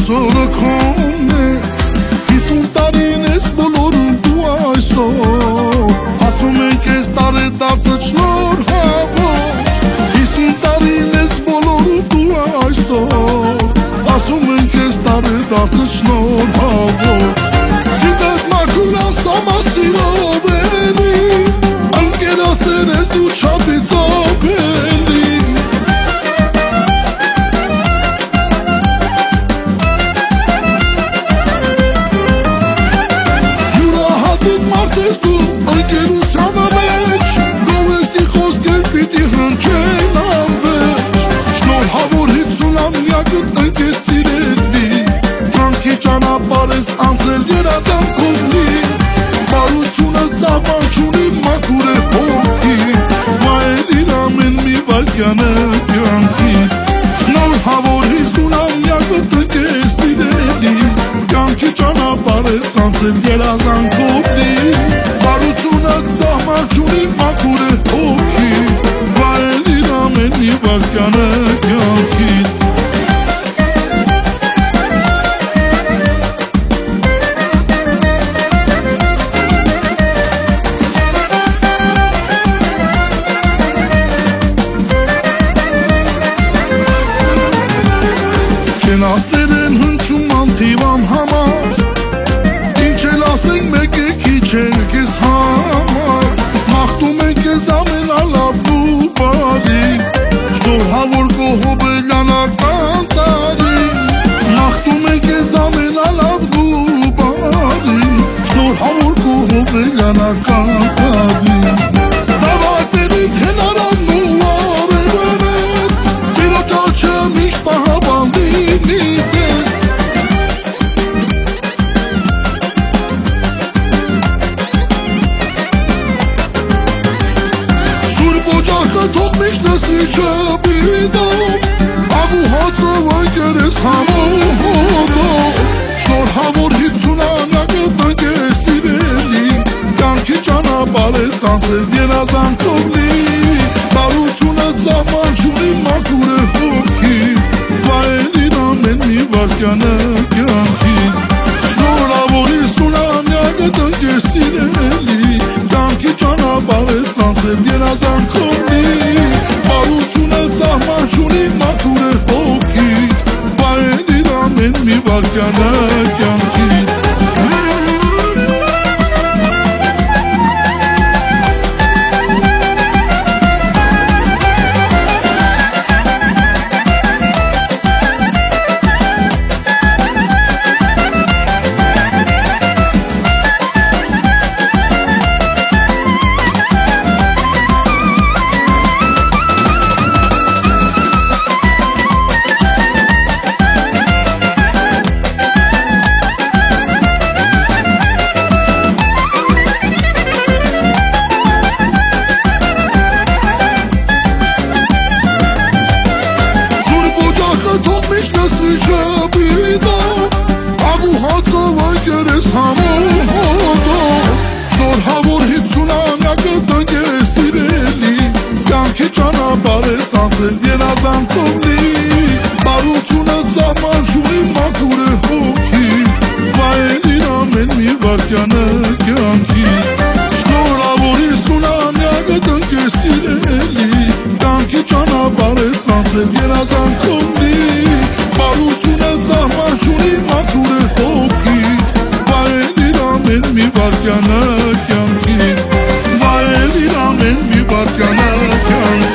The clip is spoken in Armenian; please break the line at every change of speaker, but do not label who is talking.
այսօրը քոնն է 50 տարին ես բոլորում դու այսօր ասում ենք ես տարեդարձը շնորհավոր 50 տարին ես բոլորում դու այսօր ասում ենք ես տարեդարձը շնորհավոր Սիրտդ մաքուր անսամասիրով էլի Ընկերասեր ես դու չափիծով էլի Յուրահատուկ մարդ ես դու ընկերությանը մեջ Գով ես դի խոսքեր պիտի հնչեն անվեջ Շնորհավոր 50-ամյակդ ընկեր սիրելի Կյանքի ճանապարհ ես անցել երազանքով լի Բարությունը ծավան չունի մաքուր է հոգի Վայելիր ամեն մի վայրկյանը կյանքի Շնորհավոր 50-ամյակդ ընկեր սիրելի Կյանքի ճանապարհ ես անցել երազանքով լի Բարությունը ծավան չունի մաքուր է հոգի Վայելիր ամեն մի վայրկյանը կյանքի Կենասներ են հնչում անթիվան համար Ինչ էլ ասենք մեկ է քիչ էր կեզ համար Մաղթում ենք կեզ ամենալավն ու բարի Շնորհավոր Գոհոբելյանական տարի Մաղթում ենք կեզ ամենալավն ու բարի Շնորհավոր Գոհոբելյանական տարի Զավակներիդ հենարանն ու արևն ես Տիրոջ աչը միշտ պահապանվի Սուրբ օջախը թող միշտ լսվի շաբիդով Աղու հացը վայկեր ես համոդով Շնորհավոր 50-ամյակդ ընկեր սիրելի Կյանքի ճանապարհ ես անցել երազանքով լի Բարությունը ծավան չունի մաքուր է հոգի Վայելիր ամեն մի վայրկյանը կյանքի Շնորհավոր 50-ամյակդ ընկեր սիրելի Կյանքի ճանապարհ ես անցել երազանքով լի Բարությունը ծավան չունի մաքուր է հոգի Վայելիր ամեն մի վայրկյանը կյանքի Թող միշտ լսվի շաբիդով Աղու հացը վայկեր ես համոդով Շնորհավոր 50-ամյակդ ընկեր սիրելի Կյանքի ճանապարհ ես անցել երազանքով լի Բարությունը ծավան չունի մաքուր է հոգի Վայելիր ամեն մի վայրկյանը կյանքի Շնորհավոր 50-ամյակդ ընկեր սիրելի Կյանքի ճանապարհ ես անցել երազանքով լի Բարությունը ծավան չունի մաքուր է հոգի Վայելիր ամեն մի վայրկյանը կյանքի Վայելիր ամեն մի վայրկյանը կյանքի